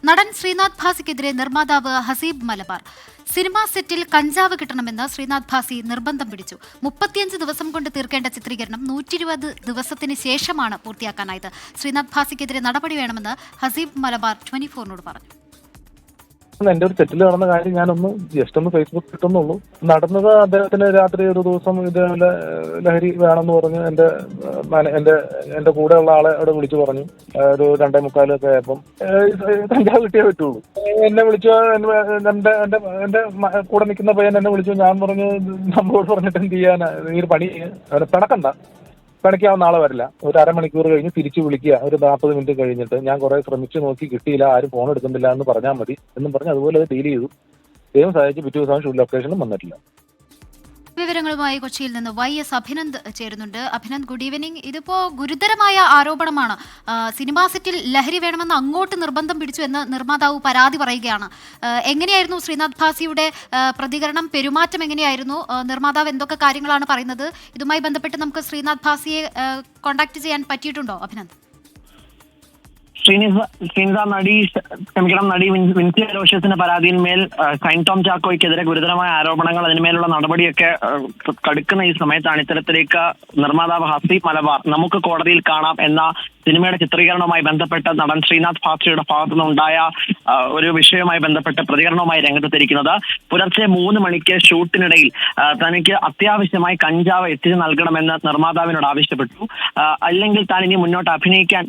നടൻ ശ്രീനാഥ് ഭാസിക്കെതിരെ നിർമ്മാതാവ് ഹസീബ് മലബാർ. സിനിമാ സെറ്റിൽ കഞ്ചാവ് കിട്ടണമെന്ന് ശ്രീനാഥ് ഭാസി നിർബന്ധം പിടിച്ചു. 35 ദിവസം കൊണ്ട് തീർക്കേണ്ട ചിത്രീകരണം 120 ദിവസത്തിന് ശേഷമാണ് പൂർത്തിയാക്കാനായത്. ശ്രീനാഥ് ഭാസിക്കെതിരെ നടപടി വേണമെന്ന് ഹസീബ് മലബാർ 24-നോട് പറഞ്ഞു. എന്റെ ഒരു സെറ്റിൽ നടന്ന കാര്യം ഞാനൊന്ന് ജസ്റ്റ് ഒന്ന് ഫേസ്ബുക്കിൽ ഇട്ടെന്നുള്ളൂ. നടന്നത് അദ്ദേഹത്തിന് രാത്രി ഒരു ദിവസം ഇതേപോലെ ലഹരി വേണമെന്ന് പറഞ്ഞ് എന്റെ കൂടെയുള്ള ആളെ അവിടെ വിളിച്ചു പറഞ്ഞു. ഒരു 2:45 ആയപ്പം കഞ്ചാവ് കിട്ടിയേ പറ്റുള്ളൂ. എന്നെ വിളിച്ചു, എന്റെ കൂടെ നിൽക്കുന്ന പയ്യൻ എന്നെ വിളിച്ചു. ഞാൻ പറഞ്ഞു, നമ്മളോട് പറഞ്ഞിട്ട് എന്ത് ചെയ്യാനാ, നീ ഒരു പണി അവനെ പിണക്കണ്ട, പിണക്കാവുന്ന ആളെ വരില്ല. ഒരു അരമണിക്കൂർ കഴിഞ്ഞ് തിരിച്ചു വിളിക്കുക. ഒരു 40 മിനിറ്റ് കഴിഞ്ഞിട്ട് ഞാൻ കുറെ ശ്രമിച്ചു നോക്കി, കിട്ടിയില്ല, ആരും ഫോൺ എടുക്കുന്നില്ല എന്ന് പറഞ്ഞാൽ മതി എന്നും പറഞ്ഞ് അതുപോലെ ഡീൽ ചെയ്തു. ദൈവം സഹായിച്ച് പിറ്റേ ദിവസം ഷൂട്ട് ലൊക്കേഷനും വന്നിട്ടില്ല. വിവരങ്ങളുമായി കൊച്ചിയിൽ നിന്ന് YS അഭിനന്ദ് ചേരുന്നുണ്ട്. Abhinand, good evening. ഇതിപ്പോ ഗുരുതരമായ ആരോപണമാണ്. സിനിമാ സെറ്റിൽ ലഹരി വേണമെന്ന് അങ്ങോട്ട് നിർബന്ധം പിടിച്ചു എന്ന് നിർമ്മാതാവ് പരാതി പറയുകയാണ്. എങ്ങനെയായിരുന്നു ശ്രീനാഥ് ഭാസിയുടെ പ്രതികരണം, പെരുമാറ്റം എങ്ങനെയായിരുന്നു? നിർമ്മാതാവ് എന്തൊക്കെ കാര്യങ്ങളാണ് പറയുന്നത്? ഇതുമായി ബന്ധപ്പെട്ട് നമുക്ക് ശ്രീനാഥ് ഭാസിയെ കോൺടാക്ട് ചെയ്യാൻ പറ്റിയിട്ടുണ്ടോ അഭിനന്ദ്? നടി വിൻസി അലോഷ്യസിന്റെ പരാതിയിന്മേൽ ഷൈൻ ടോം ചാക്കോയ്ക്കെതിരെ ഗുരുതരമായ ആരോപണങ്ങൾ, അതിന്മേലുള്ള നടപടിയൊക്കെ കടുക്കുന്ന ഈ സമയത്താണ് ഇത്തരത്തിലേക്ക് നിർമ്മാതാവ് ഹസീബ് മലബാർ നമുക്ക് കോടതിയിൽ കാണാം എന്ന സിനിമയുടെ ചിത്രീകരണവുമായി ബന്ധപ്പെട്ട് നടൻ ശ്രീനാഥ് ഭാസിയുടെ ഭാഗത്തു നിന്നുണ്ടായ ഒരു വിഷയവുമായി ബന്ധപ്പെട്ട് പ്രതികരണവുമായി രംഗത്തെത്തിയിരിക്കുന്നത്. പുലർച്ചെ 3 മണിക്ക് ഷൂട്ടിനിടയിൽ തനിക്ക് അത്യാവശ്യമായി കഞ്ചാവ് എത്തിച്ചു നൽകണമെന്ന് നിർമ്മാതാവിനോട് ആവശ്യപ്പെട്ടു. അല്ലെങ്കിൽ താൻ ഇനി മുന്നോട്ട് അഭിനയിക്കാൻ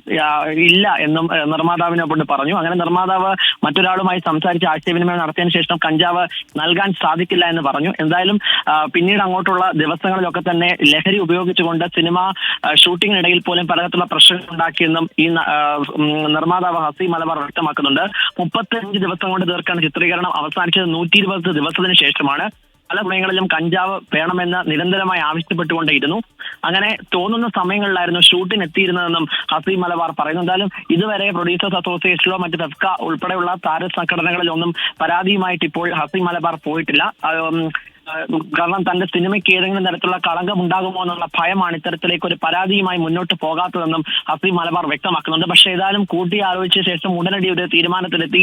ഇല്ല എന്നും നിർമ്മാതാവിനോട് പറഞ്ഞു. അങ്ങനെ നിർമ്മാതാവ് മറ്റൊരാളുമായി സംസാരിച്ച് ആശയവിനിമയം നടത്തിയതിനു ശേഷം കഞ്ചാവ് നൽകാൻ സാധിക്കില്ല എന്ന് പറഞ്ഞു. എന്തായാലും പിന്നീട് അങ്ങോട്ടുള്ള ദിവസങ്ങളിലൊക്കെ തന്നെ ലഹരി ഉപയോഗിച്ചുകൊണ്ട് സിനിമ ഷൂട്ടിങ്ങിനിടയിൽ പോലും പലതരത്തിലുള്ള പ്രശ്നങ്ങൾ ഉണ്ടാക്കിയെന്നും ഈ നിർമ്മാതാവ് ഹസീബ് മലബാർ വ്യക്തമാക്കുന്നുണ്ട്. 35 ദിവസം കൊണ്ട് തീർക്കേണ്ട ചിത്രീകരണം അവസാനിച്ചത് 120 ദിവസത്തിന് ശേഷമാണ്. പല സമയങ്ങളിലും കഞ്ചാവ് വേണമെന്ന് നിരന്തരമായി ആവശ്യപ്പെട്ടുകൊണ്ടേയിരുന്നു. അങ്ങനെ തോന്നുന്ന സമയങ്ങളിലായിരുന്നു ഷൂട്ടിന് എത്തിയിരുന്നതെന്നും ഹസീബ് മലബാർ പറയുന്നു. എന്തായാലും ഇതുവരെ പ്രൊഡ്യൂസേഴ്സ് അസോസിയേഷനിലോ മറ്റ് ഫെഫ്ക ഉൾപ്പെടെയുള്ള താരസംഘടനകളിലൊന്നും പരാതിയുമായിട്ട് ഇപ്പോൾ ഹസീബ് മലബാർ പോയിട്ടില്ല. കാരണം തന്റെ സിനിമയ്ക്ക് ഏതെങ്കിലും തരത്തിലുള്ള കളങ്കം ഉണ്ടാകുമോ എന്നുള്ള ഭയമാണ് ഇത്തരത്തിലേക്ക് ഒരു പരാതിയുമായി മുന്നോട്ട് പോകാത്തതെന്നും ഹസീബ് മലബാർ വ്യക്തമാക്കുന്നുണ്ട്. പക്ഷേ ഏതായാലും കൂട്ടിയാലോചിച്ച ശേഷം ഉടനടി ഒരു തീരുമാനത്തിലെത്തി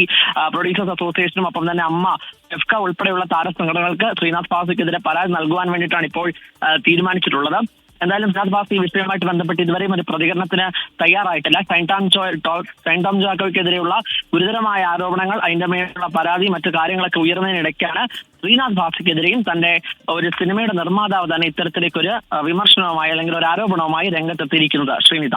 പ്രൊഡ്യൂസേഴ്സ് അസോസിയേഷനും ഒപ്പം തന്നെ അമ്മ, ഫെഫ്ക ഉൾപ്പെടെയുള്ള താരസംഘടനകൾക്ക് ശ്രീനാഥ് ഭാസിക്കെതിരെ പരാതി നൽകുവാൻ വേണ്ടിയിട്ടാണ് ഇപ്പോൾ തീരുമാനിച്ചിട്ടുള്ളത്. എന്തായാലും ശ്രീനാഥ് ഭാസി ഈ വിഷയവുമായിട്ട് ബന്ധപ്പെട്ട് ഇതുവരെയും ഒരു പ്രതികരണത്തിന് തയ്യാറായിട്ടില്ല. ഷൈൻ ടോം ചാക്കോയ്ക്കെതിരെയുള്ള ഗുരുതരമായ ആരോപണങ്ങൾ, അതിന്റെ മേലുള്ള പരാതി, മറ്റു കാര്യങ്ങളൊക്കെ ഉയർന്നതിനിടയ്ക്കാണ് ശ്രീനാഥ് ഭാസിക്കെതിരെയും തന്റെ ഒരു സിനിമയുടെ നിർമ്മാതാവ് തന്നെ ഇത്തരത്തിലേക്കൊരു വിമർശനവുമായി അല്ലെങ്കിൽ ഒരു ആരോപണവുമായി രംഗത്തെത്തിയിരിക്കുന്നത്. ശ്രീനിത.